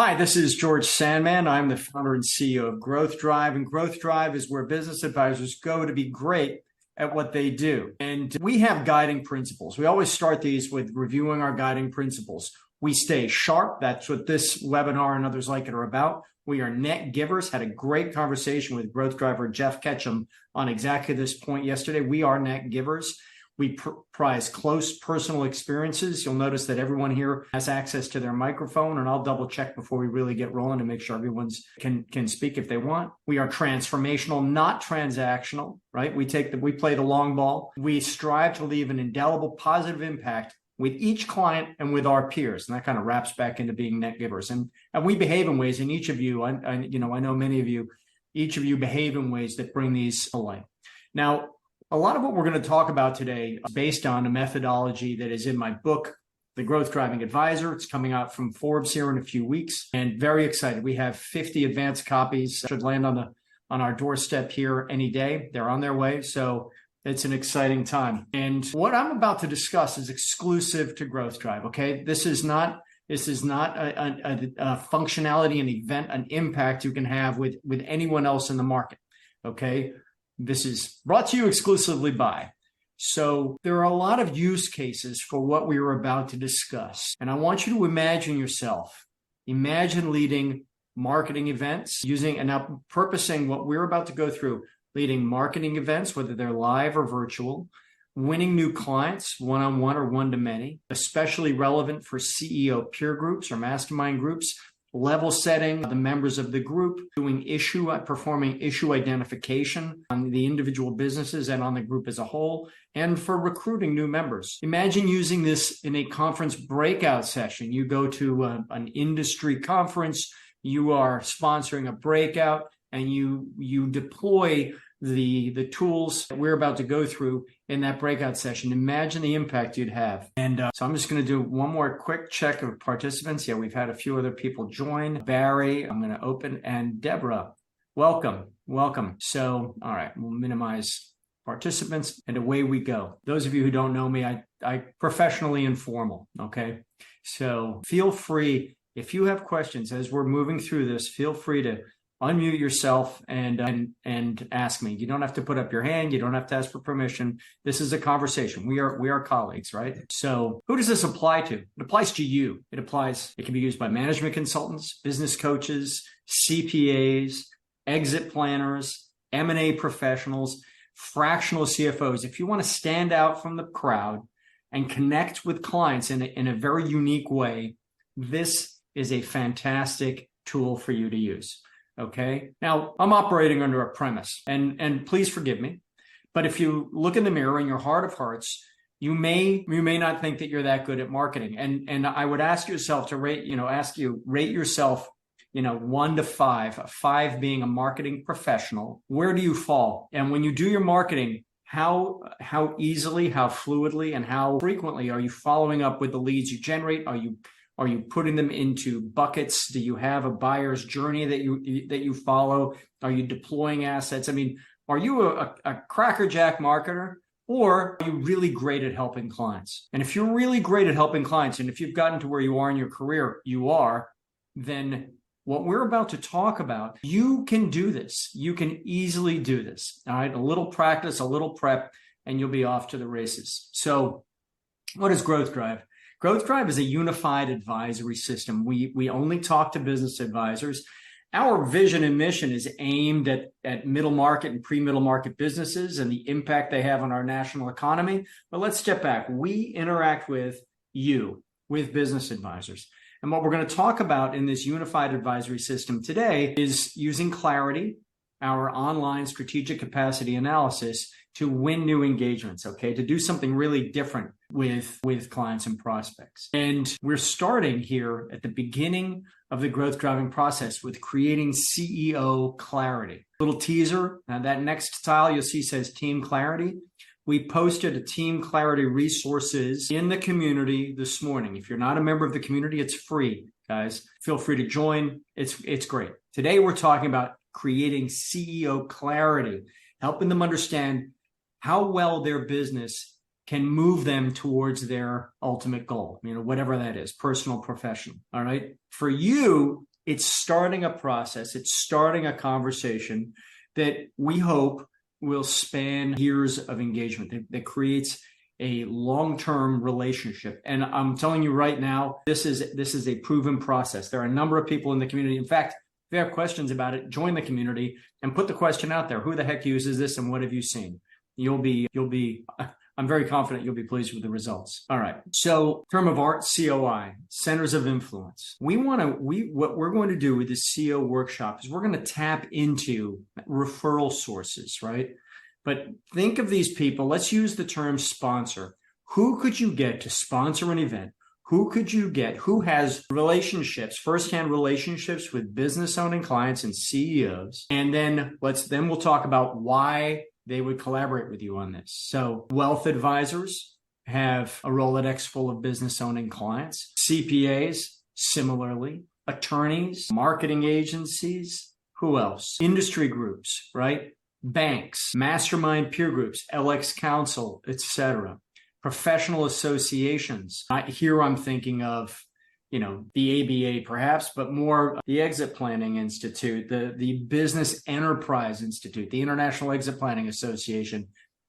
Hi, this is George Sandman. I'm the founder and CEO of Growth Drive, and Growth Drive is where business advisors go to be great at what they do. And we have guiding principles. We always start these with reviewing our guiding principles. We stay sharp. That's what this webinar and others like it are about. We are net givers. Had a great conversation with growth driver Jeff Ketchum on exactly this point yesterday. We are net givers. We prize close personal experiences. You'll notice that everyone here has access to their microphone, and I'll double check before we really get rolling to make sure everyone's can speak if they want. We are transformational, not transactional, right? We play the long ball. We strive to leave an indelible positive impact with each client and with our peers. And that kind of wraps back into being net givers. And we behave in ways, and each of you, I know many of you, each of you behave in ways that bring these to light. Now, a lot of what we're going to talk about today is based on a methodology that is in my book, The Growth Driving Advisor. It's coming out from Forbes here in a few weeks, and very excited. We have 50 advanced copies should land on our doorstep here any day. They're on their way, so it's an exciting time. And what I'm about to discuss is exclusive to Growth Drive. Okay, this is not a functionality, an event, an impact you can have with anyone else in the market. Okay. This is brought to you exclusively by. So there are a lot of use cases for what we are about to discuss. And I want you to imagine yourself. Imagine leading marketing events using and now purposing what we're about to go through, leading marketing events, whether they're live or virtual, winning new clients, one-on-one or one-to-many, especially relevant for CEO peer groups or mastermind groups, level setting the members of the group, performing issue identification on the individual businesses and on the group as a whole, and for recruiting new members. Imagine using this in a conference breakout session. You go to an industry conference, you are sponsoring a breakout, and you deploy the tools that we're about to go through in that breakout session. Imagine the impact you'd have. And so I'm just going to do one more quick check of participants. Yeah, we've had a few other people join. Barry, I'm going to open, and Deborah, welcome. So, all right, we'll minimize participants, and away we go. Those of you who don't know me, I professionally informal, okay? So feel free, if you have questions as we're moving through this, feel free to unmute yourself and ask me. You don't have to put up your hand. You don't have to ask for permission. This is a conversation. We are colleagues, right? So who does this apply to? It applies to you. It can be used by management consultants, business coaches, CPAs, exit planners, M&A professionals, fractional CFOs. If you want to stand out from the crowd and connect with clients in a very unique way, this is a fantastic tool for you to use. Okay. Now, I'm operating under a premise, and please forgive me, but if you look in the mirror in your heart of hearts, you may not think that you're that good at marketing. And I would ask yourself to rate yourself, 1 to 5, 5 being a marketing professional. Where do you fall? And when you do your marketing, how easily, how fluidly, and how frequently are you following up with the leads you generate? Are you putting them into buckets? Do you have a buyer's journey that you follow? Are you deploying assets? I mean, are you a crackerjack marketer, or are you really great at helping clients? And if you're really great at helping clients, and if you've gotten to where you are in your career, then what we're about to talk about, you can do this. You can easily do this. All right, a little practice, a little prep, and you'll be off to the races. So what is Growth Drive? Growth Drive is a unified advisory system. We only talk to business advisors. Our vision and mission is aimed at middle market and pre-middle market businesses and the impact they have on our national economy. But let's step back. We interact with business advisors. And what we're going to talk about in this unified advisory system today is using Clarity, our online strategic capacity analysis, to win new engagements, okay, to do something really different with clients and prospects. And we're starting here at the beginning of the growth driving process with creating CEO Clarity. Little teaser, that next tile you'll see says Team Clarity. We posted a Team Clarity resources in the community this morning. If you're not a member of the community, it's free, guys. Feel free to join. It's great. Today, we're talking about creating CEO Clarity, helping them understand how well their business can move them towards their ultimate goal, whatever that is, personal, professional. All right. For you, it's starting a process. It's starting a conversation that we hope will span years of engagement that creates a long-term relationship. And I'm telling you right now, this is a proven process. There are a number of people in the community. In fact, if you have questions about it, join the community and put the question out there. Who the heck uses this and what have you seen? I'm very confident you'll be pleased with the results. All right. So term of art, COI, centers of influence. What we're going to do with this CO workshop is we're going to tap into referral sources, right? But think of these people. Let's use the term sponsor. Who could you get to sponsor an event? Who could you get who has relationships, firsthand relationships with business owning clients and CEOs? And then we'll talk about why they would collaborate with you on this. So wealth advisors have a Rolodex full of business owning clients. CPAs, similarly. Attorneys, marketing agencies, who else? Industry groups, right? Banks, mastermind peer groups, LX Council, etc. Professional associations. Here I'm thinking of, the ABA perhaps, but more the Exit Planning Institute, the Business Enterprise Institute, the International Exit Planning Association,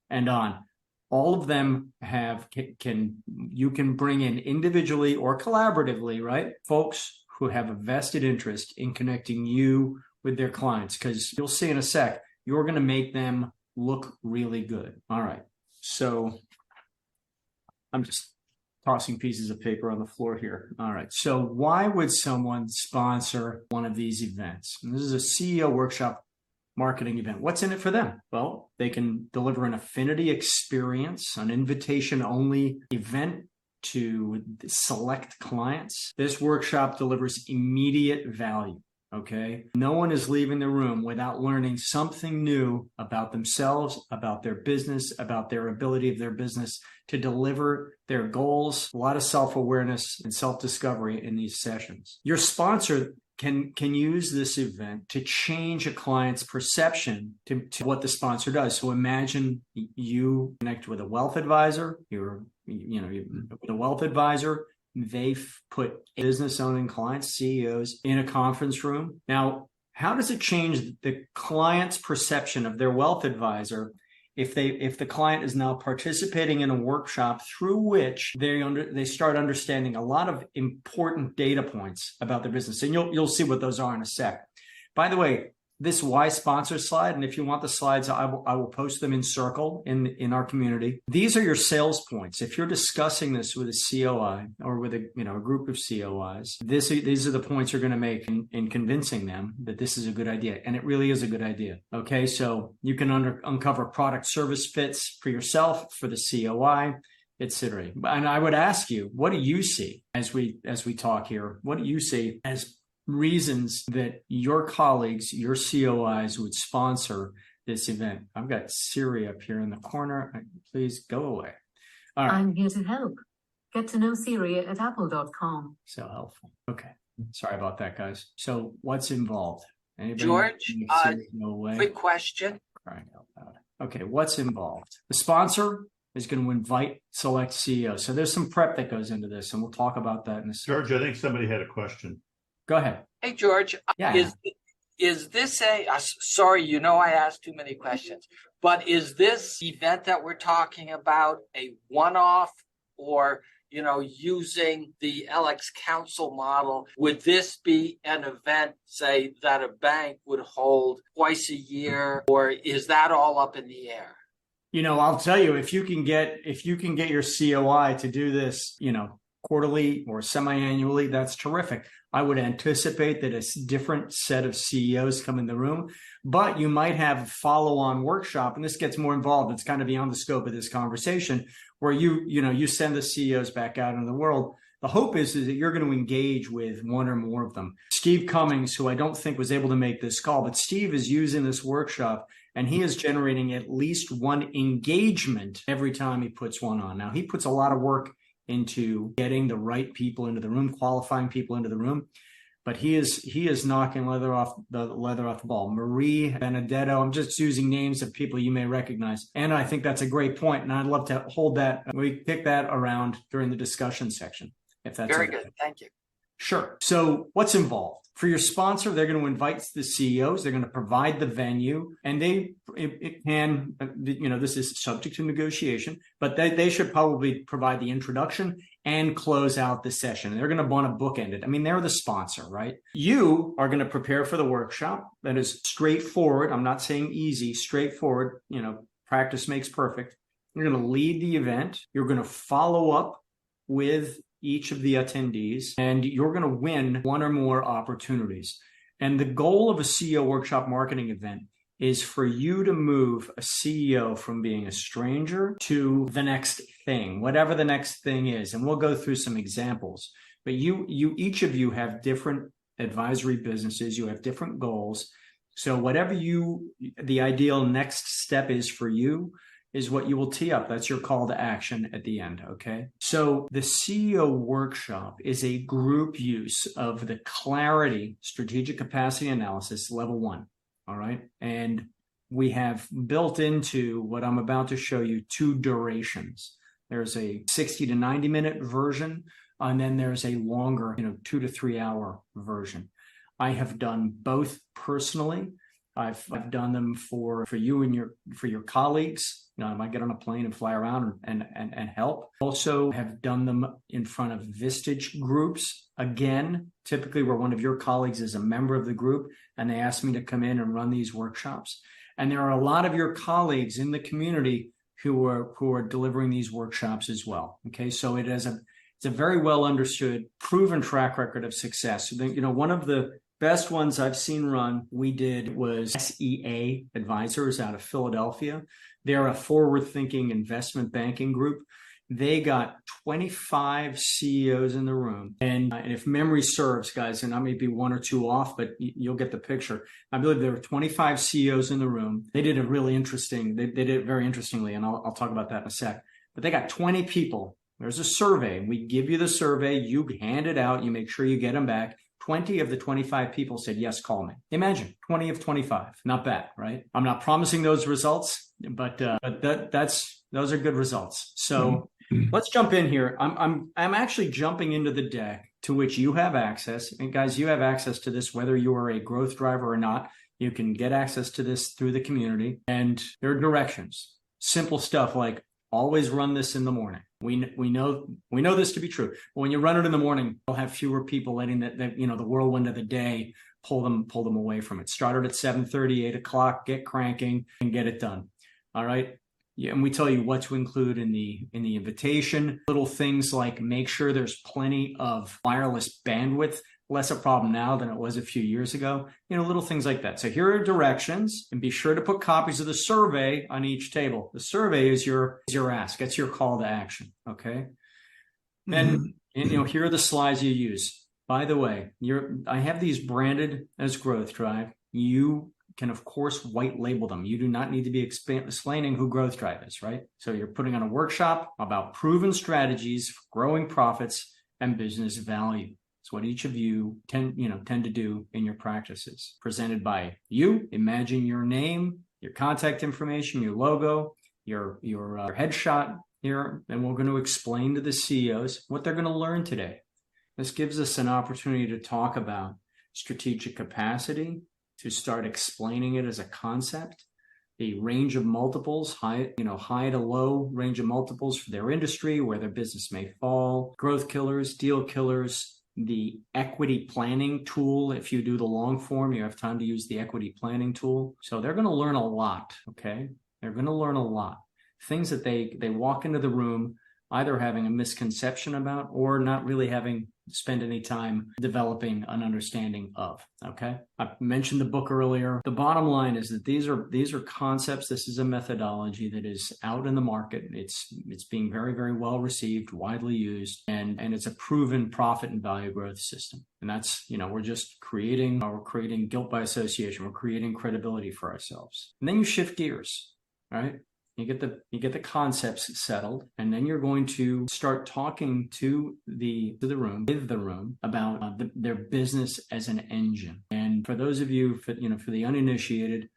and on. All of them you can bring in individually or collaboratively, right? Folks who have a vested interest in connecting you with their clients, because you'll see in a sec, you're going to make them look really good. All right. So I'm just tossing pieces of paper on the floor here. All right. So why would someone sponsor one of these events? And this is a CEO workshop marketing event. What's in it for them? Well, they can deliver an affinity experience, an invitation-only event to select clients. This workshop delivers immediate value. Okay. No one is leaving the room without learning something new about themselves, about their business, about their ability of their business to deliver their goals. A lot of self-awareness and self-discovery in these sessions. Your sponsor can use this event to change a client's perception to what the sponsor does. So imagine you connect with a wealth advisor. With a wealth advisor. They've put business owning clients, CEOs, in a conference room. Now, how does it change the client's perception of their wealth advisor if the client is now participating in a workshop through which they start understanding a lot of important data points about their business? And you'll see what those are in a sec. By the way, this why sponsor slide, and if you want the slides, I will post them in Circle in our community. These are your sales points. If you're discussing this with a COI or with a group of COIs, these are the points you're going to make in convincing them that this is a good idea, and it really is a good idea. Okay, so you can uncover product service fits for yourself, for the COI, etc. And I would ask you, what do you see as we talk here? What do you see as reasons that your colleagues, your COIs would sponsor this event? I've got Siri up here in the corner. Please go away. All right. I'm here to help. Get to know Siri at apple.com. So helpful. Okay. Sorry about that, guys. So what's involved? Anybody? George, quick question. Crying out loud. Okay. What's involved? The sponsor is going to invite select CEOs. So there's some prep that goes into this, and we'll talk about that in a second. George, I think somebody had a question. Go ahead. Hey, George, yeah. Is this sorry, I asked too many questions, but is this event that we're talking about a one-off, or, using the LX Council model? Would this be an event, say, that a bank would hold twice a year, or is that all up in the air? I'll tell you, if you can get your COI to do this, quarterly or semi-annually, that's terrific. I would anticipate that a different set of CEOs come in the room, but you might have a follow-on workshop, and this gets more involved. It's kind of beyond the scope of this conversation, where you send the CEOs back out into the world. The hope is that you're going to engage with one or more of them. Steve Cummings, who I don't think was able to make this call, but Steve is using this workshop, and he is generating at least one engagement every time he puts one on. Now, he puts a lot of work into getting the right people into the room, qualifying people into the room, but he is knocking leather off the ball. Marie Benedetto, I'm just using names of people you may recognize. And I think that's a great point, and I'd love to hold that. We kick that around during the discussion section, if that's very okay. good. Thank you. Sure. So what's involved? For your sponsor, they're going to invite the CEOs, they're going to provide the venue, and it can, this is subject to negotiation, but they should probably provide the introduction and close out the session. They're going to want to bookend it. I mean, they're the sponsor, right? You are going to prepare for the workshop. That is straightforward. I'm not saying easy, straightforward. Practice makes perfect. You're going to lead the event. You're going to follow up with each of the attendees, and you're going to win one or more opportunities. And the goal of a CEO workshop marketing event is for you to move a CEO from being a stranger to the next thing, whatever the next thing is. And we'll go through some examples. But each of you have different advisory businesses. You have different goals. So whatever the ideal next step is for you, is what you will tee up. That's your call to action at the end, okay? So the CEO workshop is a group use of the Clarity Strategic Capacity Analysis Level 1, all right? And we have built into what I'm about to show you 2 durations. There's a 60 to 90 minute version, and then there's a longer, 2 to 3 hour version. I have done both personally. I've done them for you and your colleagues. I might get on a plane and fly around and help. Also have done them in front of Vistage groups. Again, typically where one of your colleagues is a member of the group and they ask me to come in and run these workshops. And there are a lot of your colleagues in the community who are delivering these workshops as well. Okay, so it's a very well understood, proven track record of success. One of the best ones I've seen run, we did, was SEA Advisors out of Philadelphia. They're a forward-thinking investment banking group. They got 25 CEOs in the room. And if memory serves, guys, and I may be 1 or 2 off, but you'll get the picture. I believe there were 25 CEOs in the room. They did it really interesting. They did it very interestingly, and I'll talk about that in a sec. But they got 20 people. There's a survey. We give you the survey. You hand it out. You make sure you get them back. 20 of the 25 people said, yes, call me. Imagine 20 of 25. Not bad, right? I'm not promising those results, but those are good results. So let's jump in here. I'm actually jumping into the deck to which you have access. And guys, you have access to this, whether you are a growth driver or not. You can get access to this through the community. And there are directions. Simple stuff like always run this in the morning. We know this to be true. But when you run it in the morning, you'll have fewer people letting the whirlwind of the day pull them away from it. Start it at 7:30, 8 o'clock, get cranking and get it done. All right. Yeah, and we tell you what to include in the invitation. Little things like make sure there's plenty of wireless bandwidth. Less a problem now than it was a few years ago. Little things like that. So here are directions, and be sure to put copies of the survey on each table. The survey is your ask. It's your call to action. Okay. And here are the slides you use. By the way, I have these branded as Growth Drive. You can, of course, white label them. You do not need to be explaining who Growth Drive is, right? So you're putting on a workshop about proven strategies for growing profits and business value. It's what each of you tend to do in your practices. Presented by you. Imagine your name, your contact information, your logo, your headshot here. And we're going to explain to the CEOs what they're going to learn today. This gives us an opportunity to talk about strategic capacity, to start explaining it as a concept, the range of multiples, high to low range of multiples for their industry, where their business may fall, growth killers, deal killers, the equity planning tool. If you do the long form, you have time to use the equity planning tool. So they're going to learn a lot, okay? They're going to learn a lot. Things that they walk into the room either having a misconception about or not really having spent any time developing an understanding of, okay? I mentioned the book earlier. The bottom line is that these are concepts. This is a methodology that is out in the market. It's being very, very well received, widely used, and it's a proven profit and value growth system. And that's, we're just creating guilt by association. We're creating credibility for ourselves. And then you shift gears, right? You get the concepts settled, and then you're going to start talking to the room about their business as an engine. And for those of you, for the uninitiated,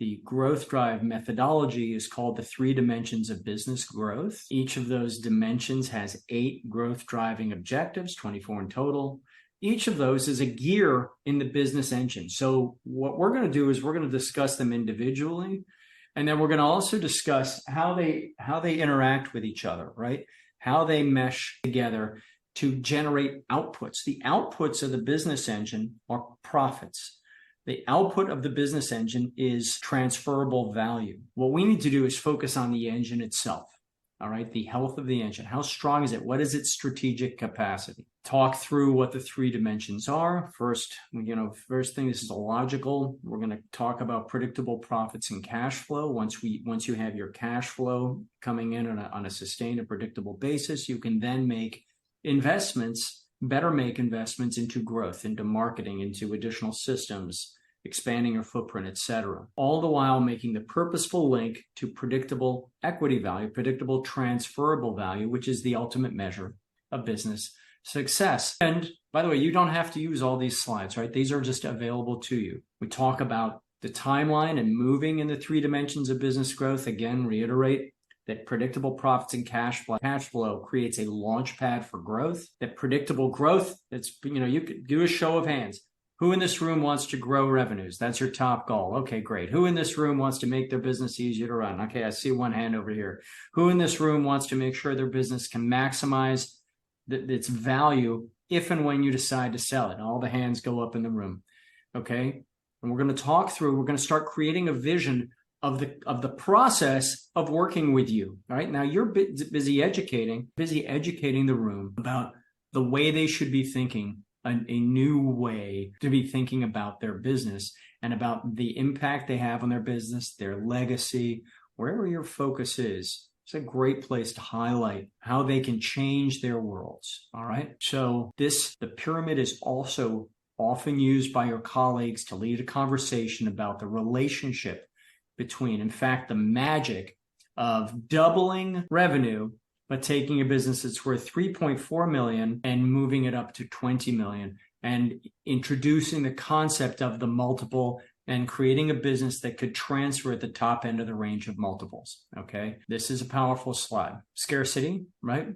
the growth drive methodology is called the 3 dimensions of business growth. Each of those dimensions has 8 growth driving objectives, 24 in total. Each of those is a gear in the business engine. So what we're going to do is we're going to discuss them individually, and then we're going to also discuss how they interact with each other, right? How they mesh together to generate outputs. The outputs of the business engine are profits. The output of the business engine is transferable value. What we need to do is focus on the engine itself. All right, the health of the engine. How strong is it? What is its strategic capacity? Talk through what the three dimensions are. First thing, this is a logical. We're going to talk about predictable profits and cash flow. Once you have your cash flow coming in on a sustained and predictable basis, you can then make investments into growth, into marketing, into additional systems, expanding your footprint, etc. All the while making the purposeful link to predictable equity value, predictable transferable value, which is the ultimate measure of business success. And by the way, you don't have to use all these slides, right? These are just available to you. We talk about the timeline and moving in the three dimensions of business growth. Again, reiterate that predictable profits and cash flow creates a launch pad for growth. That predictable growth, you could do a show of hands. Who in this room wants to grow revenues? That's your top goal. Okay, great. Who in this room wants to make their business easier to run? Okay, I see one hand over here. Who in this room wants to make sure their business can maximize its value if and when you decide to sell it? All the hands go up in the room. Okay, and we're going to start creating a vision of the process of working with you. All right, now you're busy educating the room about the way they should be thinking, a new way to be thinking about their business and about the impact they have on their business, their legacy, wherever your focus is. It's a great place to highlight how they can change their worlds. All right. So the pyramid is also often used by your colleagues to lead a conversation about the relationship between, in fact, the magic of doubling revenue but taking a business that's worth 3.4 million and moving it up to 20 million and introducing the concept of the multiple and creating a business that could transfer at the top end of the range of multiples. Okay. This is a powerful slide. Scarcity, right?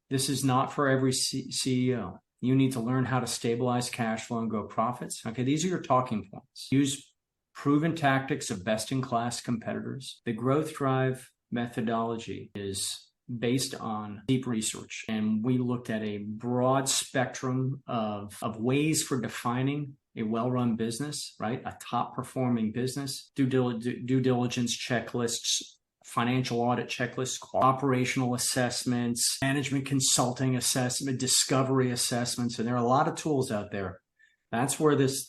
This is not for every CEO. You need to learn how to stabilize cash flow and grow profits. Okay. These are your talking points. Use proven tactics of best-in-class competitors. The growth drive methodology is based on deep research. And we looked at a broad spectrum of ways for defining a well-run business, right? A top-performing business, due diligence checklists, financial audit checklists, operational assessments, management consulting assessment, discovery assessments. And there are a lot of tools out there. That's where this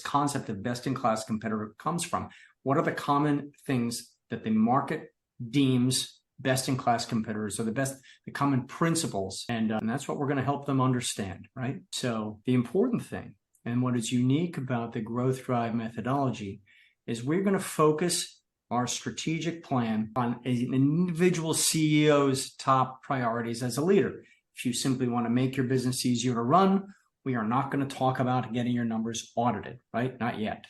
concept of best-in-class competitor comes from. What are the common things that the market deems best-in-class competitors, or the common principles, and that's what we're going to help them understand, right? So the important thing, and what is unique about the growth drive methodology, is we're going to focus our strategic plan on an individual CEO's top priorities as a leader. If you simply want to make your business easier to run, we are not going to talk about getting your numbers audited, right? Not yet.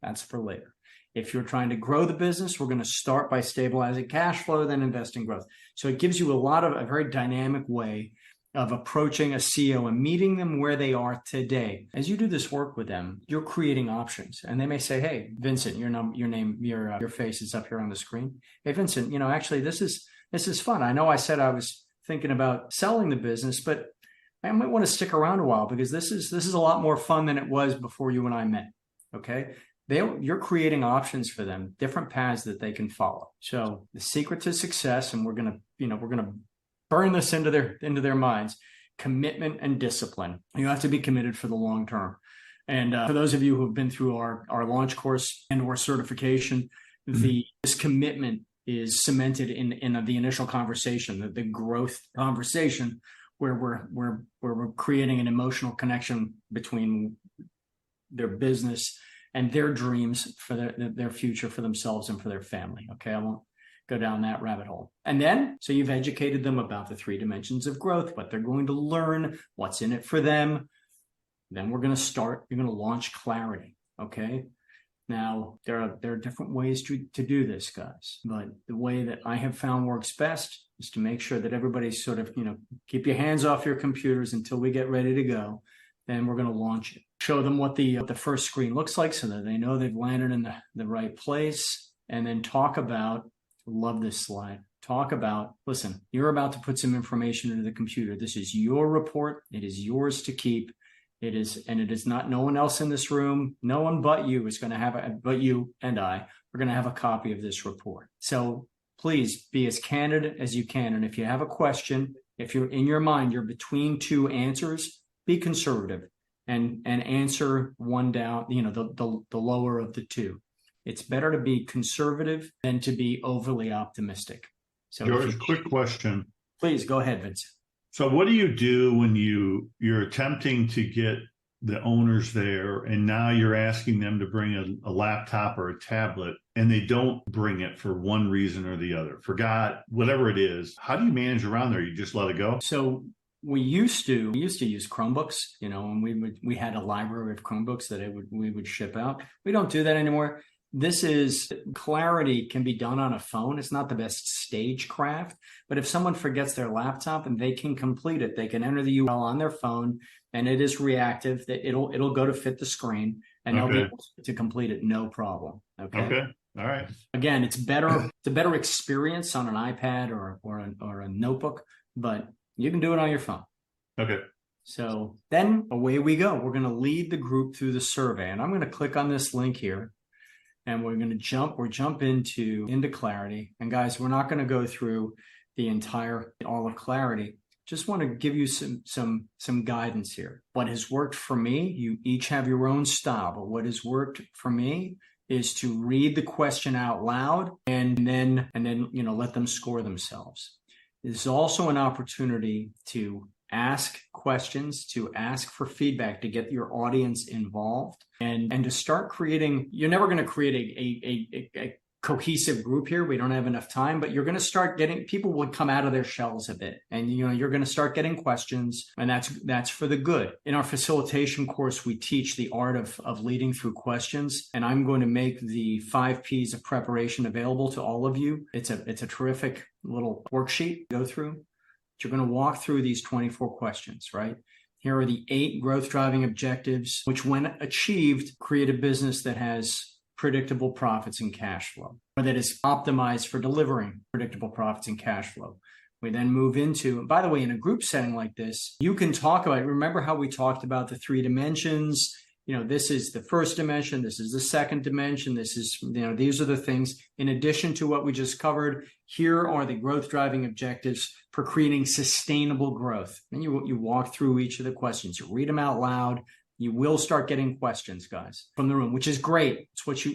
That's for later. If you're trying to grow the business, we're going to start by stabilizing cash flow, then invest in growth. So it gives you a very dynamic way of approaching a CEO and meeting them where they are today. As you do this work with them, you're creating options. And they may say, hey, Vincent, your face is up here on the screen. Hey, Vincent, actually, this is fun. I know I said I was thinking about selling the business, but I might want to stick around a while because this is a lot more fun than it was before you and I met. Okay. You're creating options for them, different paths that they can follow. So the secret to success, and we're gonna burn this into their minds: commitment and discipline. You have to be committed for the long term. And for those of you who have been through our launch course and/or certification, this commitment is cemented in the initial conversation, the growth conversation, where we're creating an emotional connection between their business and their dreams for their future, for themselves and for their family. Okay, I won't go down that rabbit hole. And then, so you've educated them about the three dimensions of growth, what they're going to learn, what's in it for them. Then you're going to launch clarity. Okay. Now, there are different ways to do this, guys. But the way that I have found works best is to make sure that everybody's sort of, keep your hands off your computers until we get ready to go. then we're going to launch it. Show them what the first screen looks like so that they know they've landed in the right place. And then talk about, love this slide, talk about, listen, you're about to put some information into the computer. This is your report. It is yours to keep. It is not, no one else in this room, no one but you is going to have, but you and I are going to have a copy of this report. So please be as candid as you can. And if you have a question, if you're in your mind, you're between two answers, be conservative and answer one down, the lower of the two. It's better to be conservative than to be overly optimistic. So George, quick question. Please go ahead, Vincent. So what do you do when you're attempting to get the owners there and now you're asking them to bring a laptop or a tablet and they don't bring it for one reason or the other, forgot, whatever it is? How do you manage around there? You just let it go? So we used to use Chromebooks, and we had a library of Chromebooks that we would ship out. We don't do that anymore. Clarity can be done on a phone. It's not the best stagecraft, but if someone forgets their laptop and they can complete it, they can enter the URL on their phone and it is reactive. That it'll go to fit the screen and they'll be able to complete it, no problem. Okay. All right. Again, it's a better experience on an iPad or a notebook, but you can do it on your phone. Okay. So then away we go. We're going to lead the group through the survey, and I'm going to click on this link here. And we're going to jump into Clarity. And guys, we're not going to go through all of Clarity. Just want to give you some guidance here. What has worked for me, you each have your own style, but what has worked for me is to read the question out loud and then let them score themselves. This is also an opportunity to ask questions, to ask for feedback, to get your audience involved and to start creating. You're never going to create a cohesive group here. We don't have enough time, but you're going to start getting, people will come out of their shells a bit and you're going to start getting questions, and that's for the good. In our facilitation course, we teach the art of leading through questions, and I'm going to make the 5 P's of preparation available to all of you. It's a terrific little worksheet to go through. You're going to walk through these 24 questions, right? Here are the 8 growth driving objectives, which when achieved, create a business that has predictable profits and cash flow, or that is optimized for delivering predictable profits and cash flow. We then move into, by the way, in a group setting like this, you can talk about, remember how we talked about the 3 dimensions? This is the first dimension. This is the second dimension. This is, these are the things in addition to what we just covered. Here are the growth driving objectives for creating sustainable growth. And you walk through each of the questions. You read them out loud. You will start getting questions, guys, from the room, which is great. It's what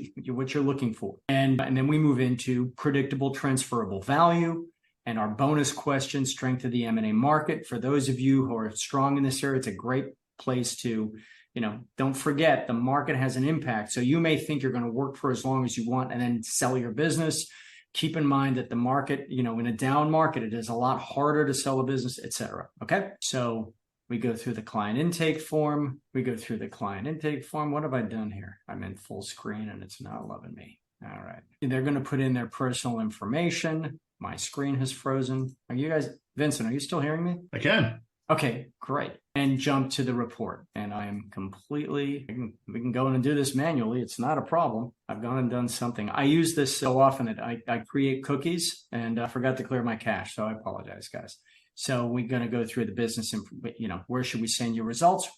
you're looking for. And then we move into predictable transferable value and our bonus question, strength of the M&A market. For those of you who are strong in this area, it's a great place to, don't forget the market has an impact. So you may think you're going to work for as long as you want and then sell your business. Keep in mind that the market, in a down market, it is a lot harder to sell a business, et cetera. Okay. So we go through the client intake form. What have I done here? I'm in full screen and it's not loving me. All right. They're going to put in their personal information. My screen has frozen. Are you guys, Vincent, are you still hearing me? I can. Okay, great. And jump to the report. And I am we can go in and do this manually. It's not a problem. I've gone and done something. I use this so often that I create cookies and I forgot to clear my cache. So I apologize, guys. So we're going to go through the business, where should we send your results?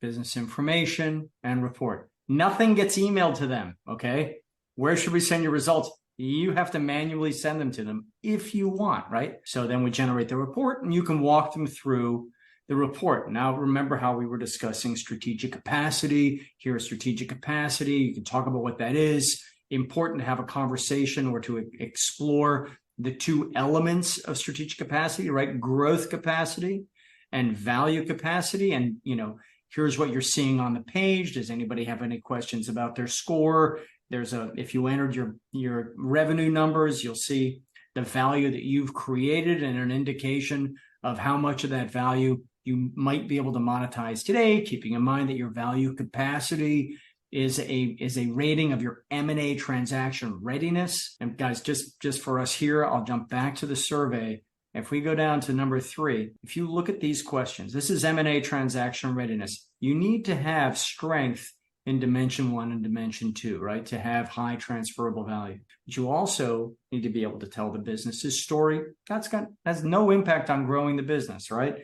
Business information and report. Nothing gets emailed to them, okay? Where should we send your results? You have to manually send them to them if you want, right? So then we generate the report and you can walk them through the report. Now, remember how we were discussing strategic capacity. Here's strategic capacity. You can talk about what that is. Important to have a conversation or to explore the 2 elements of strategic capacity, right? Growth capacity and value capacity. And, here's what you're seeing on the page. Does anybody have any questions about their score? If you entered your revenue numbers, you'll see the value that you've created and an indication of how much of that value you might be able to monetize today, keeping in mind that your value capacity is a rating of your M&A transaction readiness. And guys, just for us here, I'll jump back to the survey. If we go down to number 3, if you look at these questions, this is M&A transaction readiness. You need to have strength in dimension 1 and dimension 2, right? To have high transferable value. But you also need to be able to tell the business's story. Has no impact on growing the business, right?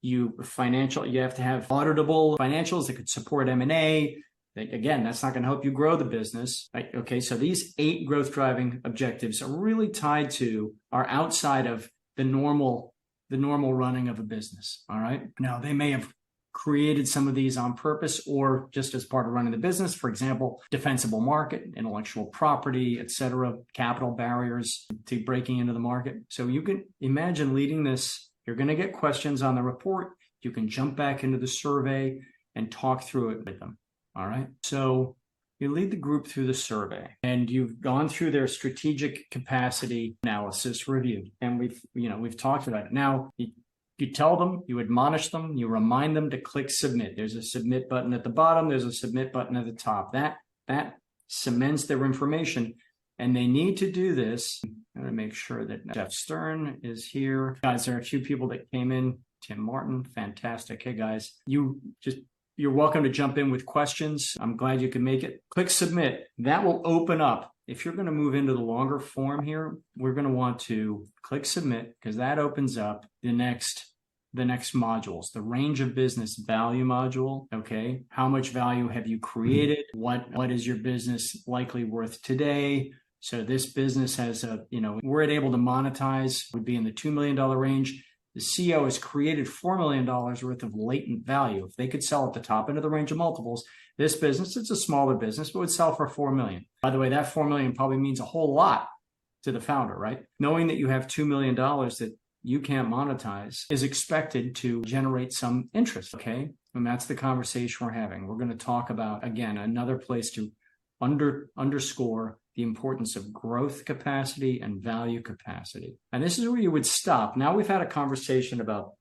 You have to have auditable financials that could support M&A. Again, that's not going to help you grow the business. Right? Okay, so these 8 growth driving objectives are really tied to, are outside of the normal running of a business. All right. Now, they may have created some of these on purpose or just as part of running the business. For example, defensible market, intellectual property, etc., capital barriers to breaking into the market. So you can imagine leading this. You're going to get questions on the report. You can jump back into the survey and talk through it with them. All right. So you lead the group through the survey and you've gone through their strategic capacity analysis review. And we've talked about it. Now, you tell them, you admonish them, you remind them to click submit. There's a submit button at the bottom. There's a submit button at the top. That cements their information. And they need to do this. I'm going to make sure that Jeff Stern is here. Guys, there are a few people that came in. Tim Martin, fantastic. Hey, guys, you're welcome to jump in with questions. I'm glad you can make it. Click submit. That will open up. If you're going to move into the longer form here, we're going to want to click submit because that opens up the next modules, the range of business value module. Okay. How much value have you created? What is your business likely worth today? So this business has we're able to monetize, would be in the $2 million range. The CEO has created $4 million worth of latent value. If they could sell at the top end of the range of multiples, this business, it's a smaller business, but would sell for $4 million. By the way, that $4 million probably means a whole lot to the founder, right? Knowing that you have $2 million that you can't monetize is expected to generate some interest, okay? And that's the conversation we're having. We're going to talk about, again, another place to underscore the importance of growth capacity and value capacity. And this is where you would stop. Now we've had a conversation about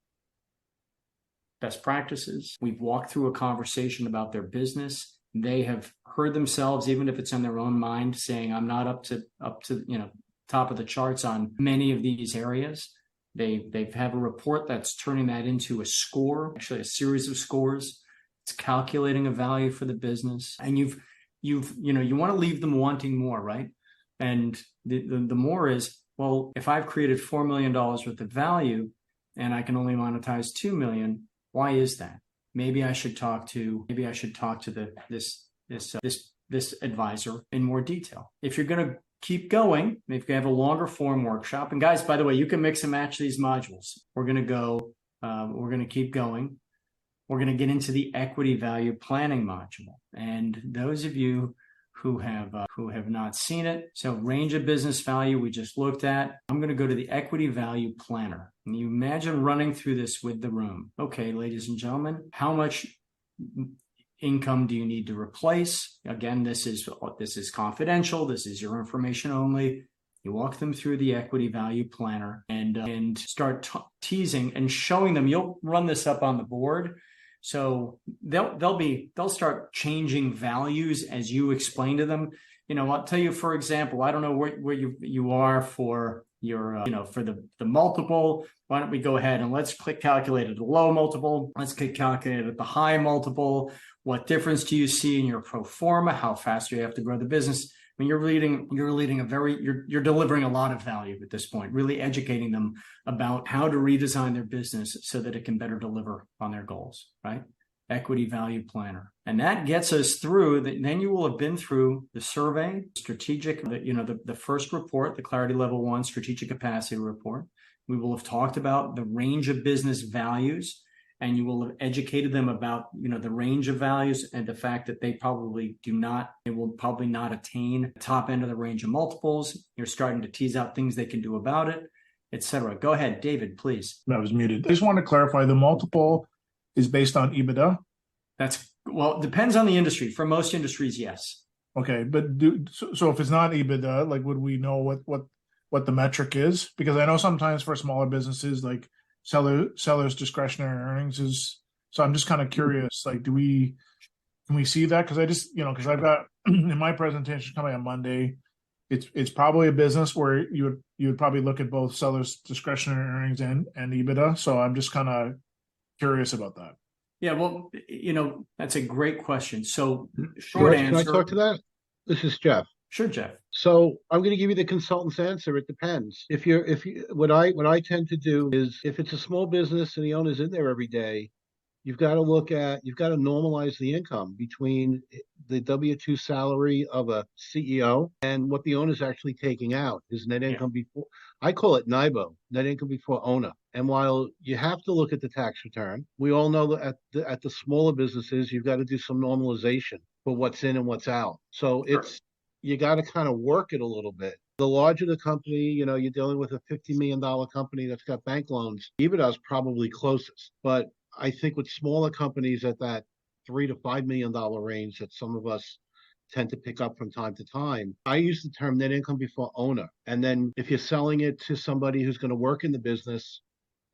best practices. We've walked through a conversation about their business. They have heard themselves, even if it's in their own mind, saying, I'm not up to top of the charts on many of these areas. They have a report that's turning that into a score, actually a series of scores. It's calculating a value for the business. And you want to leave them wanting more, right? And the more is, well, if I've created $4 million worth of value and I can only monetize $2 million, why is that? Maybe I should talk to this advisor in more detail. If you're going to keep going, if you have a longer form workshop, and guys, by the way, you can mix and match these modules. We're going to keep going. We're going to get into the equity value planning module. And those of you who have not seen it, so range of business value we just looked at, I'm going to go to the equity value planner. And you imagine running through this with the room. Okay, ladies and gentlemen, how much income do you need to replace? Again, this is confidential. This is your information only. You walk them through the equity value planner and start teasing and showing them. You'll run this up on the board. So they'll start changing values as you explain to them. I'll tell you, for example, I don't know where you are for your, for the multiple. Why don't we go ahead and let's click calculate at the low multiple. Let's click calculate at the high multiple. What difference do you see in your pro forma? How fast do you have to grow the business? I mean, you're delivering a lot of value at this point, really educating them about how to redesign their business so that it can better deliver on their goals, right? Equity value planner. And that gets us through, then you will have been through the survey, the first report, the Clarity Level 1 Strategic Capacity Report. We will have talked about the range of business values, and you will have educated them about, the range of values and the fact that they will probably not attain the top end of the range of multiples. You're starting to tease out things they can do about it, etc. Go ahead, David, please. I was muted. I just want to clarify, the multiple is based on EBITDA? It depends on the industry. For most industries, yes. Okay, but so if it's not EBITDA, like, would we know what the metric is? Because I know sometimes for smaller businesses, like seller's discretionary earnings is. So I'm just kind of curious, like, can we see that? Because I just, because I've got in my presentation coming on Monday, it's probably a business where you would probably look at both sellers' discretionary earnings and EBITDA. So I'm just kind of curious about that. Yeah, well, that's a great question. So short George, can I answer. talk to that? This is Jeff. Sure, Jeff. So I'm going to give you the consultant's answer. It depends. What I tend to do is if it's a small business and the owner's in there every day, you've got to normalize the income between the W-2 salary of a CEO and what the owner's actually taking out, his net income before. I call it NIBO, net income before owner. And while you have to look at the tax return, we all know that at the smaller businesses, you've got to do some normalization for what's in and what's out. So you got to kind of work it a little bit. The larger the company, you're dealing with a $50 million company that's got bank loans. EBITDA is probably closest. But I think with smaller companies at that $3 to $5 million range that some of us tend to pick up from time to time, I use the term net income before owner. And then if you're selling it to somebody who's going to work in the business,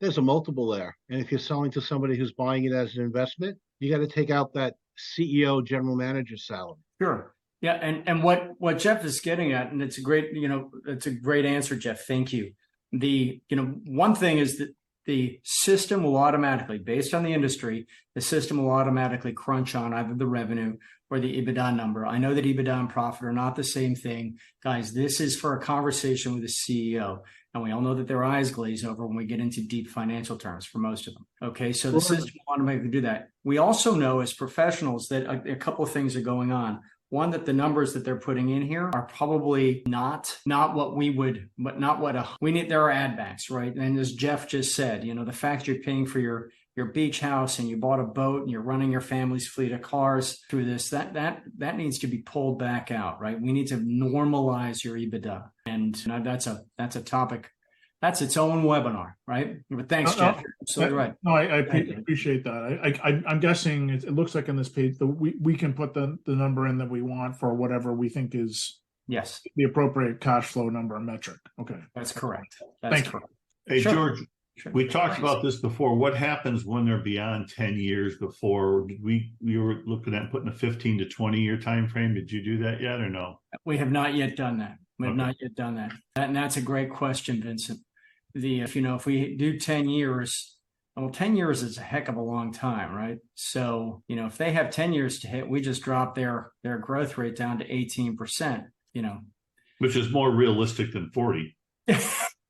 there's a multiple there. And if you're selling to somebody who's buying it as an investment, you got to take out that CEO general manager salary. Sure. Yeah, and what Jeff is getting at, and it's a great answer, Jeff. Thank you. One thing is that the system will automatically, based on the industry, the system will automatically crunch on either the revenue or the EBITDA number. I know that EBITDA and profit are not the same thing. Guys, this is for a conversation with the CEO. And we all know that their eyes glaze over when we get into deep financial terms for most of them. Okay, so the system will automatically do that. We also know as professionals that a couple of things are going on. One, that the numbers that they're putting in here are probably not what we would, but not what we need. There are add backs, right? And as Jeff just said, the fact you're paying for your beach house and you bought a boat and you're running your family's fleet of cars through this, that needs to be pulled back out, right? We need to normalize your EBITDA, and that's a topic. That's its own webinar, right? But thanks, Jeff. You're absolutely right. No, I appreciate that. I'm guessing it looks like in this page that we can put the number in that we want for whatever we think is the appropriate cash flow number and metric. Okay, that's correct. Thank you. Hey, sure. George, we talked about this before. What happens when they're beyond 10 years before? We were looking at putting a 15 to 20 year time frame. Did you do that yet or no? We have not yet done that. And that's a great question, Vincent. If we do 10 years, well, 10 years is a heck of a long time, right? So, if they have 10 years to hit, we just drop their growth rate down to 18%, Which is more realistic than 40.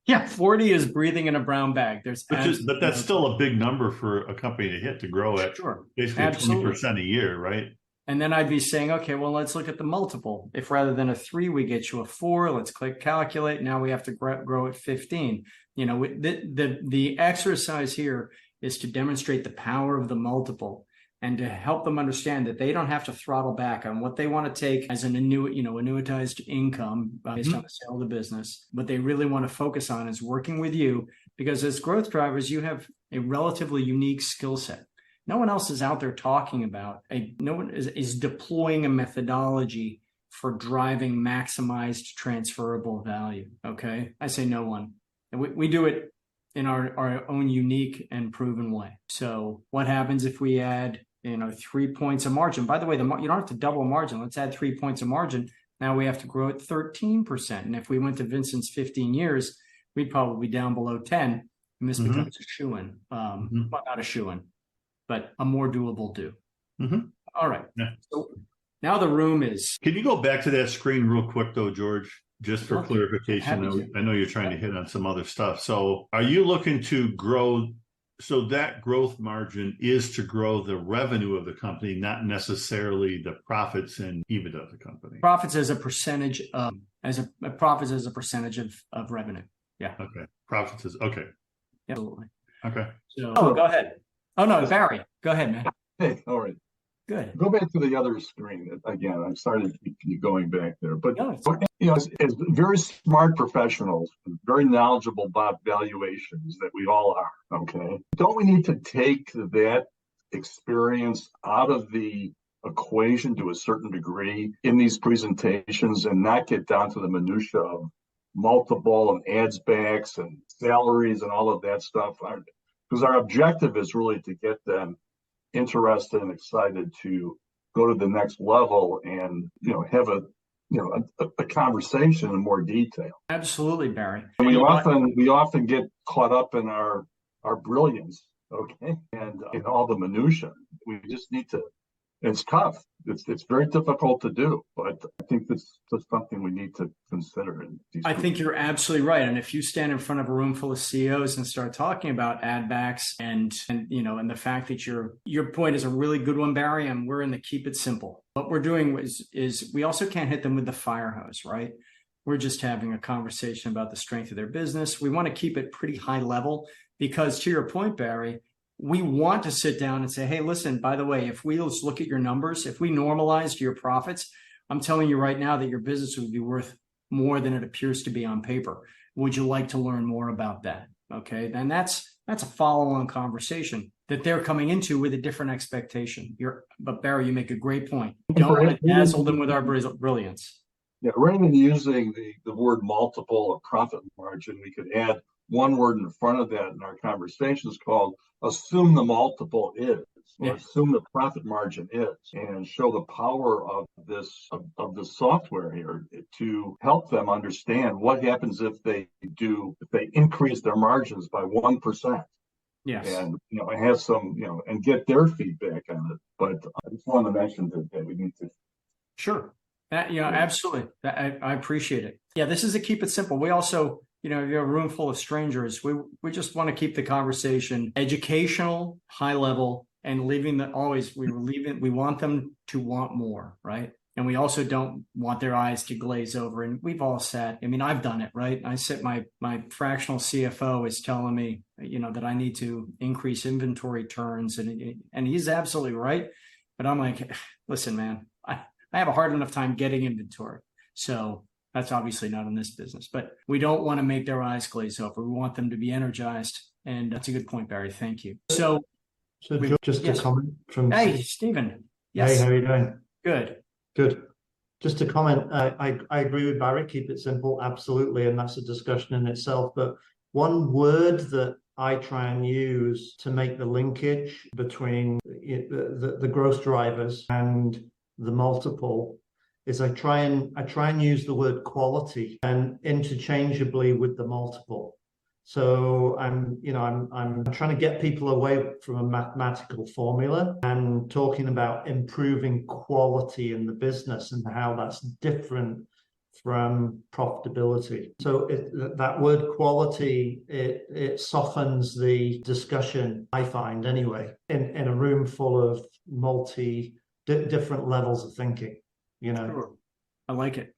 Yeah, 40 is breathing in a brown bag. But that's still a big number for a company to hit, to grow at basically 20% a year, right? And then I'd be saying, okay, well, let's look at the multiple. If rather than a 3, we get you a 4, let's click calculate. Now we have to grow at 15. The exercise here is to demonstrate the power of the multiple and to help them understand that they don't have to throttle back on what they want to take as an annuitized income based on the sale of the business. What they really want to focus on is working with you, because as growth drivers, you have a relatively unique skill set. No one else is out there talking about no one is deploying a methodology for driving maximized transferable value. Okay. I say no one. And we do it in our own unique and proven way. So what happens if we add, 3 points of margin? By the way, you don't have to double margin. Let's add 3 points of margin. Now we have to grow at 13%. And if we went to Vincent's 15 years, we'd probably be down below 10. And this becomes a shoo-in. Well, not a shoo-in, but a more doable do. All right. Yeah. So now the room is. Can you go back to that screen real quick, though, George, just for clarification? I know you're trying to hit on some other stuff. So are you looking to grow? So that growth margin is to grow the revenue of the company, not necessarily the profits and EBITDA of the company. Profits as a percentage of of revenue. Yeah. Okay. Profits is okay. Absolutely. Okay. So go ahead. Oh no, Barry, go ahead, man. Hey, all right. Good. Go back to the other screen again. I'm sorry to keep you going back there, but as very smart professionals, very knowledgeable about valuations that we all are. Okay, don't we need to take that experience out of the equation to a certain degree in these presentations and not get down to the minutia of multiple and adds backs and salaries and all of that stuff? Because our objective is really to get them interested and excited to go to the next level and have a a conversation in more detail. Absolutely, Barry. And we often get caught up in our brilliance, okay, and in all the minutia. We just need to. It's tough. It's very difficult to do, but I think that's something we need to consider. I think you're absolutely right. And if you stand in front of a room full of CEOs and start talking about ad backs and the fact that your point is a really good one, Barry, and we're in the keep it simple. What we're doing is we also can't hit them with the fire hose, right? We're just having a conversation about the strength of their business. We want to keep it pretty high level because, to your point, Barry, we want to sit down and say, hey, listen, by the way, if we just look at your numbers, if we normalized your profits, I'm telling you right now that your business would be worth more than it appears to be on paper. Would you like to learn more about that? Okay. And that's a follow-on conversation that they're coming into with a different expectation. But Barry, you make a great point. Don't want to dazzle them with our brilliance. Yeah, rather than using the word multiple or profit margin, we could add one word in front of that in our conversations called assume the multiple is, or assume the profit margin is, and show the power of this software here to help them understand what happens if they increase their margins by 1%. Yes. And have some, and get their feedback on it. But I just want to mention that we need to. Sure. Absolutely. I appreciate it. Yeah, this is a keep it simple. We also, you're a room full of strangers. We just want to keep the conversation educational, high level, and we want them to want more, right? And we also don't want their eyes to glaze over. And we've all sat, I've done it, right? I sit, my fractional CFO is telling me, that I need to increase inventory turns and he's absolutely right. But I'm like, listen, man, I have a hard enough time getting inventory. So that's obviously not in this business, but we don't want to make their eyes glaze over. We want them to be energized. And that's a good point, Barry. Thank you. So just a comment from Stephen. Yes. Hey, how are you doing? Good. Just a comment. I agree with Barry. Keep it simple. Absolutely. And that's a discussion in itself. But one word that I try and use to make the linkage between the growth drivers and the multiple is I try and use the word quality and interchangeably with the multiple. So I'm trying to get people away from a mathematical formula and talking about improving quality in the business and how that's different from profitability. So that word quality, it softens the discussion, I find anyway, in a room full of different levels of thinking, Sure. I like it.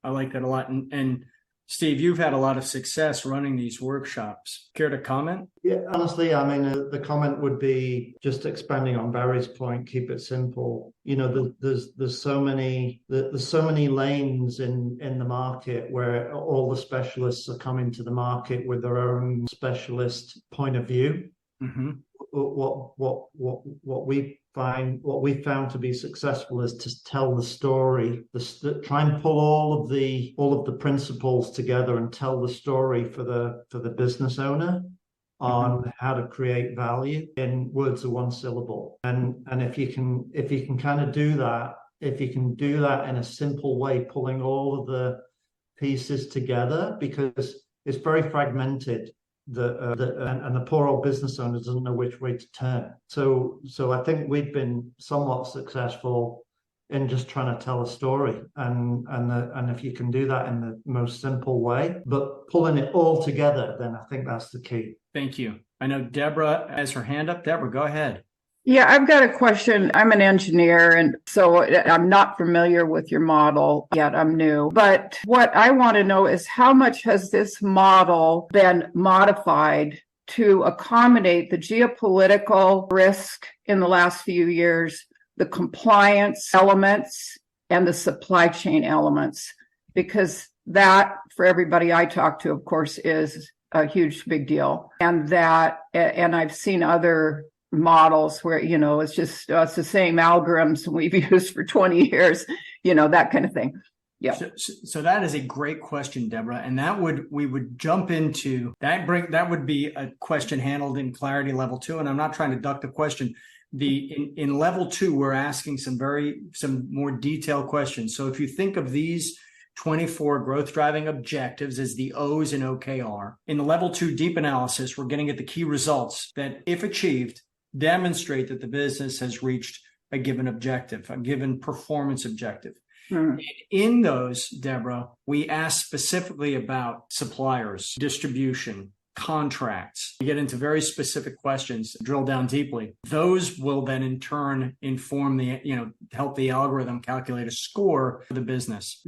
I like that a lot. And Steve, you've had a lot of success running these workshops. Care to comment? Yeah, honestly, the comment would be just expanding on Barry's point, keep it simple. There's so many lanes in the market where all the specialists are coming to the market with their own specialist point of view. Mm-hmm. What we found to be successful is to tell the story, try and pull all of the principles together and tell the story for the business owner on how to create value in words of one syllable. And if you can kind of do that, if you can do that in a simple way, pulling all of the pieces together, because it's very fragmented. And the poor old business owner doesn't know which way to turn. So I think we've been somewhat successful in just trying to tell a story, and if you can do that in the most simple way, but pulling it all together, then I think that's the key. Thank you. I know Deborah has her hand up. Deborah, go ahead. Yeah, I've got a question. I'm an engineer, and so I'm not familiar with your model yet. I'm new. But what I want to know is how much has this model been modified to accommodate the geopolitical risk in the last few years, the compliance elements, and the supply chain elements? Because that, for everybody I talk to, of course, is a huge, big deal. And I've seen other models where, it's the same algorithms we've used for 20 years, that kind of thing. Yeah. So that is a great question, Deborah. And we would jump into that would be a question handled in clarity level 2. And I'm not trying to duck the question, in level 2, we're asking some more detailed questions. So if you think of these 24 growth driving objectives as the O's in OKR, in the level 2 deep analysis, we're getting at the key results that, if achieved, demonstrate that the business has reached a given objective, a given performance objective. In those, Deborah, we ask specifically about suppliers, distribution, contracts. We get into very specific questions, drill down deeply. Those will then in turn inform help the algorithm calculate a score for the business.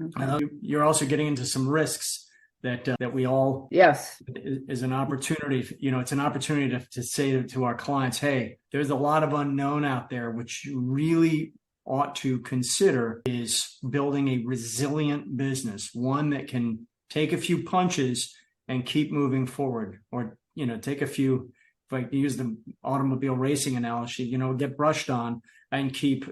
You're also getting into some risks that we all is an opportunity. It's an opportunity to say to our clients, hey, there's a lot of unknown out there, which you really ought to consider is building a resilient business, one that can take a few punches and keep moving forward, or take a few, if I use the automobile racing analogy, get brushed on and keep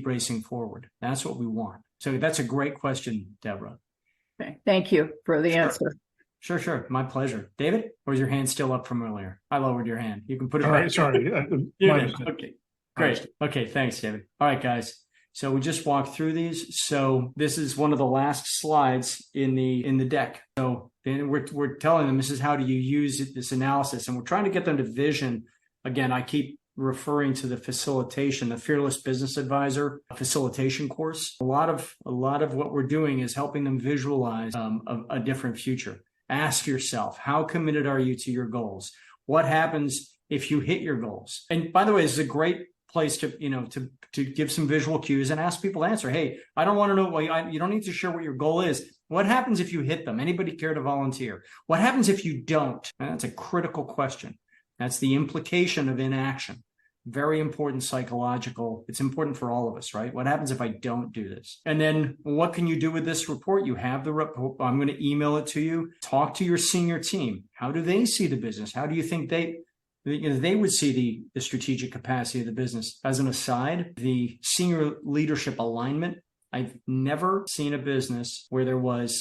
racing forward. That's what we want. So that's a great question, Deborah. Okay. Thank you for the answer. Sure. My pleasure. David, or is your hand still up from earlier? I lowered your hand. You can put it All back. right, sorry. Okay. Great. Okay. Thanks, David. All right, guys. So we just walked through these. So this is one of the last slides in the deck. So then we're telling them this is how do you use this analysis, and we're trying to get them to vision. Again, I keep referring to the facilitation, the Fearless Business Advisor facilitation course. A lot of what we're doing is helping them visualize a different future. Ask yourself, how committed are you to your goals? What happens if you hit your goals? And by the way, this is a great place to give some visual cues and ask people to answer. Hey, I don't want to know. You don't need to share what your goal is. What happens if you hit them? Anybody care to volunteer? What happens if you don't? And that's a critical question. That's the implication of inaction. Very important psychological. It's important for all of us, right? What happens if I don't do this? And then what can you do with this report? You have the report. I'm going to email it to you. Talk to your senior team. How do they see the business? How do you think they would see the strategic capacity of the business? As an aside, the senior leadership alignment, I've never seen a business where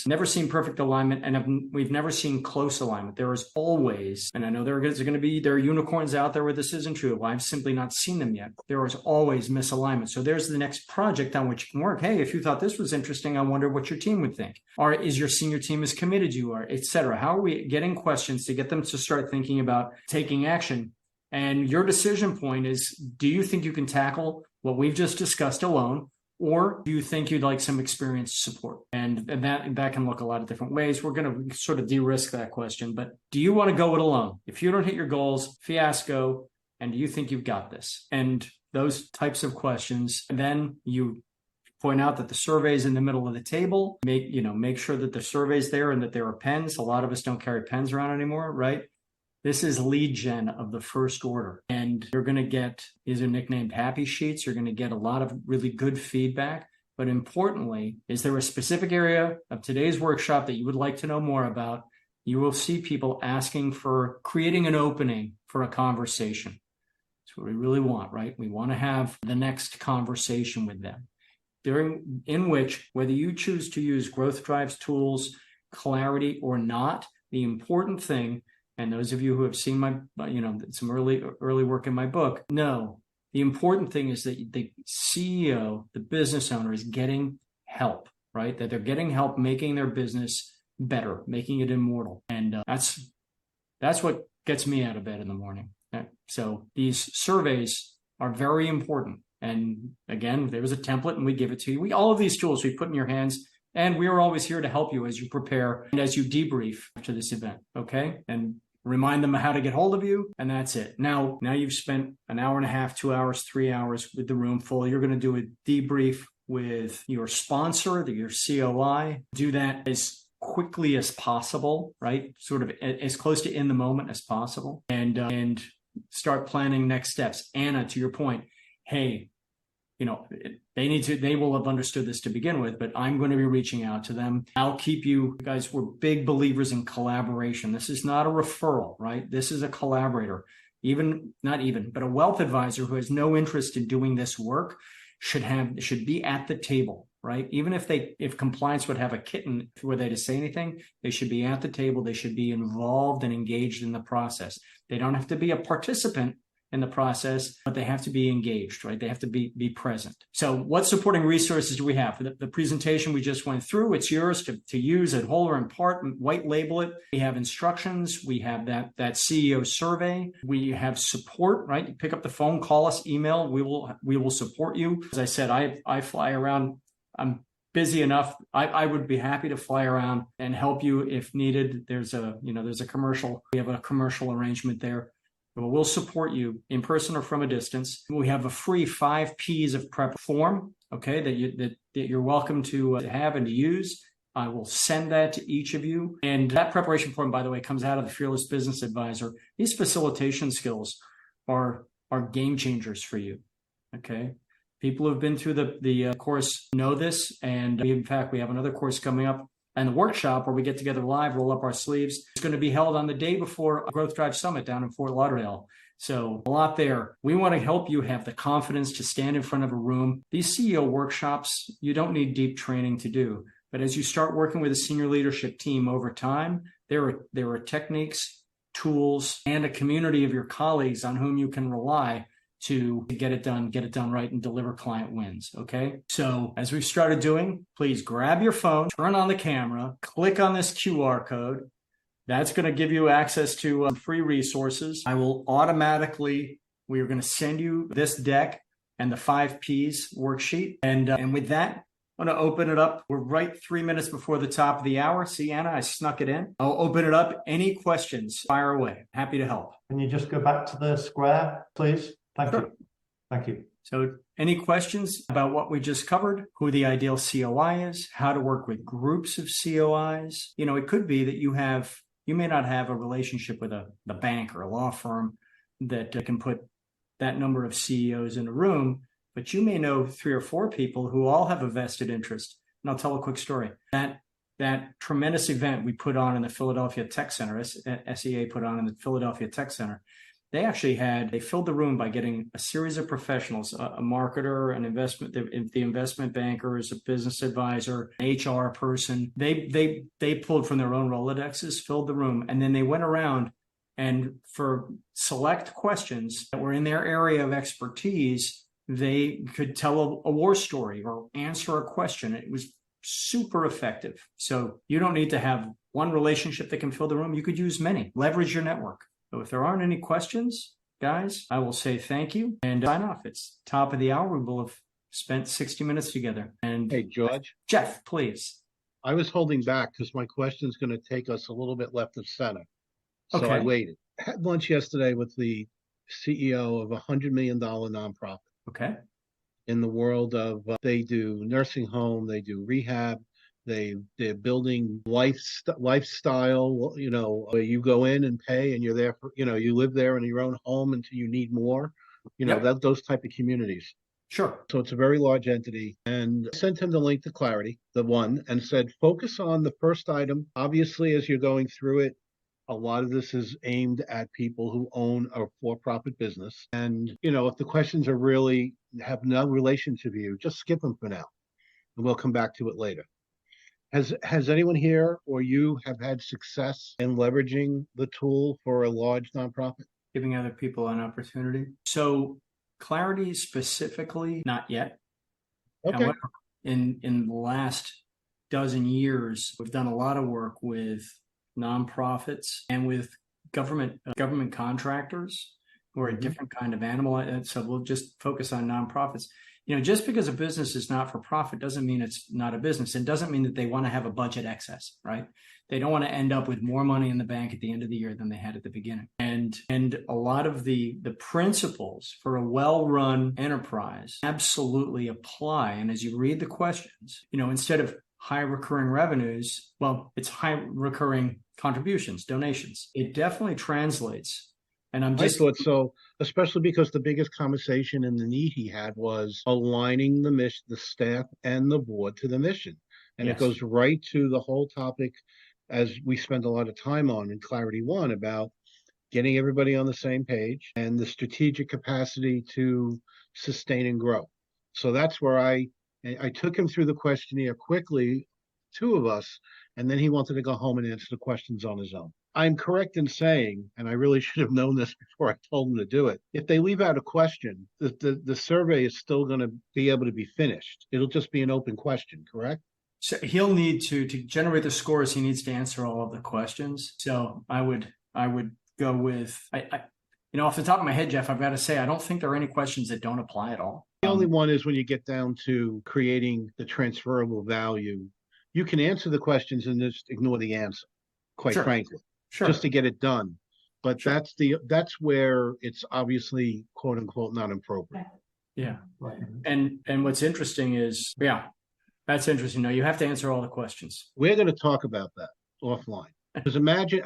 never seen perfect alignment, and we've never seen close alignment. There is always, and I know there are unicorns out there where this isn't true. I've simply not seen them yet. There is always misalignment. So there's the next project on which you can work. Hey, if you thought this was interesting, I wonder what your team would think. Or is your senior team as committed you are, et cetera? How are we getting questions to get them to start thinking about taking action? And your decision point is, do you think you can tackle what we've just discussed alone? Or do you think you'd like some experienced support? And that can look a lot of different ways. We're going to sort of de-risk that question. But do you want to go it alone? If you don't hit your goals, fiasco, and do you think you've got this? And those types of questions. And then you point out that the survey is in the middle of the table. Make sure that the survey's there and that there are pens. A lot of us don't carry pens around anymore, right? This is lead gen of the first order. And you're going to get, these are nicknamed happy sheets. You're going to get a lot of really good feedback. But importantly, is there a specific area of today's workshop that you would like to know more about? You will see people asking for creating an opening for a conversation. That's what we really want, right? We want to have the next conversation with them, in which, whether you choose to use Growth Drive's tools, Clarity or not, the important thing, and those of you who have seen my, some early work in my book, know the important thing is that the CEO, the business owner, is getting help, right? That they're getting help making their business better, making it immortal. And that's what gets me out of bed in the morning. So these surveys are very important. And again, there was a template and we give it to you. All of these tools we put in your hands. And we are always here to help you as you prepare and as you debrief to this event, okay? And remind them how to get hold of you, and that's it. Now you've spent an hour and a half, 2 hours, 3 hours with the room full. You're going to do a debrief with your sponsor, your COI. Do that as quickly as possible, right? Sort of as close to in the moment as possible, and start planning next steps. Anna, to your point, hey, they will have understood this to begin with, but I'm going to be reaching out to them. I'll keep you guys. We're big believers in collaboration. This is not a referral, right? This is a collaborator. But a wealth advisor who has no interest in doing this work should be at the table, right? Even if compliance would have a kitten were they to say anything, they should be at the table. They should be involved and engaged in the process. They don't have to be a participant in the process, but they have to be engaged, right? They have to be present. So what supporting resources do we have? For the presentation we just went through, it's yours to use in whole or in part, and white label it. We have instructions. We have that CEO survey. We have support, right? You pick up the phone, call us, email. We will support you. As I said, I fly around. I'm busy enough. I would be happy to fly around and help you if needed. There's a commercial. We have a commercial arrangement there. We'll support you in person or from a distance. We have a free 5 Ps of prep form, okay, that you're welcome to have and to use. I will send that to each of you. And that preparation form, by the way, comes out of the Fearless Business Advisor. These facilitation skills are game changers for you, okay? People who've been through the course know this. And in fact, we have another course coming up and the workshop where we get together live, roll up our sleeves. It's going to be held on the day before Growth Drive Summit down in Fort Lauderdale. So a lot there. We want to help you have the confidence to stand in front of a room. These CEO workshops, you don't need deep training to do. But as you start working with a senior leadership team over time, there are techniques, tools, and a community of your colleagues on whom you can rely to get it done right, and deliver client wins, okay? So as we've started doing, please grab your phone, turn on the camera, click on this QR code. That's going to give you access to free resources. We are going to send you this deck and the 5 Ps worksheet. And with that, I'm going to open it up. We're right 3 minutes before the top of the hour. See, Anna, I snuck it in. I'll open it up. Any questions? Fire away. Happy to help. Can you just go back to the square, please? Thank you. Thank you. So any questions about what we just covered, who the ideal COI is, how to work with groups of COIs? It could be that you may not have a relationship with the bank or a law firm that can put that number of CEOs in a room, but you may know 3 or 4 people who all have a vested interest. And I'll tell a quick story. That tremendous event we put on in the Philadelphia Tech Center, SEA put on in the Philadelphia Tech Center, they filled the room by getting a series of professionals, a marketer, the investment bankers, a business advisor, an HR person. They pulled from their own Rolodexes, filled the room, and then they went around and for select questions that were in their area of expertise, they could tell a war story or answer a question. It was super effective. So you don't need to have one relationship that can fill the room. You could use many. Leverage your network. So if there aren't any questions, guys, I will say thank you and sign off. It's top of the hour. We will have spent 60 minutes together. And Hey, George. Jeff, please. I was holding back because my question is going to take us a little bit left of center. So Okay. I waited. I had lunch yesterday with the CEO of a $100 million nonprofit. Okay. In the world of, they do nursing home, they do rehab, they're building lifestyle, where you go in and pay and you're there for, you live there in your own home until you need more, Yep. those type of communities. Sure. So it's a very large entity. And I sent him the link to Clarity, the one, and said, focus on the first item. Obviously, as you're going through it, a lot of this is aimed at people who own a for-profit business. And, if the questions are really have no relation to you, just skip them for now. And we'll come back to it later. Has anyone here or you have had success in leveraging the tool for a large nonprofit? Giving other people an opportunity. So Clarity specifically, not yet. Okay. However, in the last dozen years, we've done a lot of work with nonprofits and with government contractors who are a different kind of animal. And so we'll just focus on nonprofits. Just because a business is not for profit doesn't mean it's not a business. It doesn't mean that they want to have a budget excess, right? They don't want to end up with more money in the bank at the end of the year than they had at the beginning. And a lot of the principles for a well-run enterprise absolutely apply. And as you read the questions, instead of high recurring revenues, well, it's high recurring contributions, donations. It definitely translates. And I thought so, especially because the biggest conversation and the need he had was aligning the mission, the staff and the board to the mission. And Yes. It goes right to the whole topic, as we spend a lot of time on in Clarity One, about getting everybody on the same page and the strategic capacity to sustain and grow. So that's where I took him through the questionnaire quickly, 2 of us, and then he wanted to go home and answer the questions on his own. I'm correct in saying, and I really should have known this before I told them to do it. If they leave out a question, the survey is still going to be able to be finished. It'll just be an open question, correct? So he'll need to generate the scores. He needs to answer all of the questions. So I would go with off the top of my head, Jeff, I've got to say I don't think there are any questions that don't apply at all. The only one is when you get down to creating the transferable value, you can answer the questions and just ignore the answer, quite frankly, just to get it done. But that's where it's obviously quote unquote not appropriate. Yeah. Right. And what's interesting is, that's interesting. No, you have to answer all the questions. We're going to talk about that offline. Because imagine,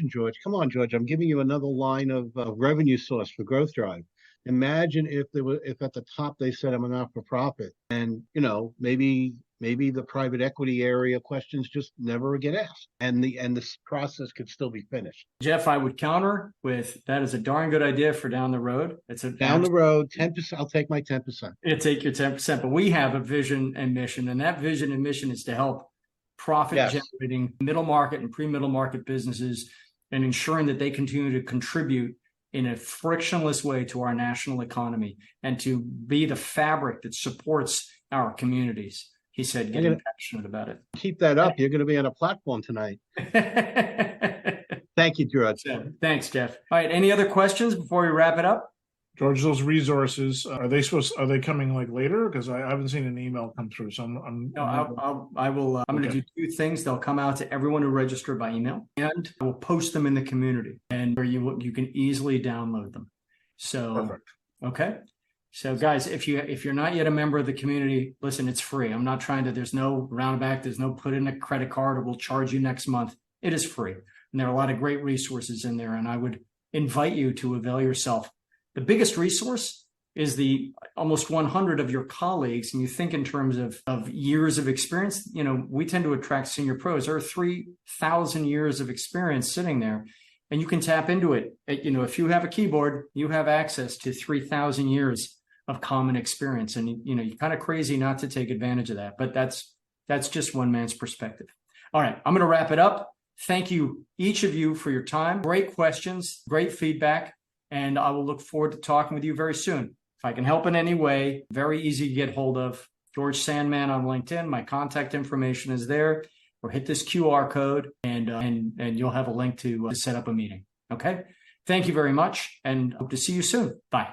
George, come on, George, I'm giving you another line of revenue source for Growth Drive. Imagine if at the top they said I'm a not-for-profit, and maybe the private equity area questions just never get asked, and this process could still be finished. Jeff, I would counter with that is a darn good idea for down the road. It's down the road, 10%. I'll take my 10%. You'll take your 10%, but we have a vision and mission, and that vision and mission is to help profit-generating middle market and pre-middle market businesses, and ensuring that they continue to contribute in a frictionless way to our national economy and to be the fabric that supports our communities. He said, getting passionate about it. Keep that up. You're going to be on a platform tonight. Thank you, George. Thanks, Jeff. All right. Any other questions before we wrap it up? George, those resources, are they coming like later? Because I haven't seen an email come through. So I'm going to do two things. They'll come out to everyone who registered by email, and I will post them in the community, and where you can easily download them. So, perfect. Okay. So guys, if you're not yet a member of the community, listen, it's free. I'm not trying to, there's no roundabout, there's no put in a credit card or we'll charge you next month. It is free. And there are a lot of great resources in there. And I would invite you to avail yourself. The biggest resource is the almost 100 of your colleagues. And you think in terms of years of experience, we tend to attract senior pros. There are 3,000 years of experience sitting there. And you can tap into it. If you have a keyboard, you have access to 3,000 years of common experience. And, you're kind of crazy not to take advantage of that. But that's just one man's perspective. All right, I'm going to wrap it up. Thank you, each of you, for your time. Great questions, great feedback. And I will look forward to talking with you very soon. If I can help in any way, very easy to get hold of. George Sandman on LinkedIn. My contact information is there. Or hit this QR code and you'll have a link to set up a meeting. Okay. Thank you very much and hope to see you soon. Bye.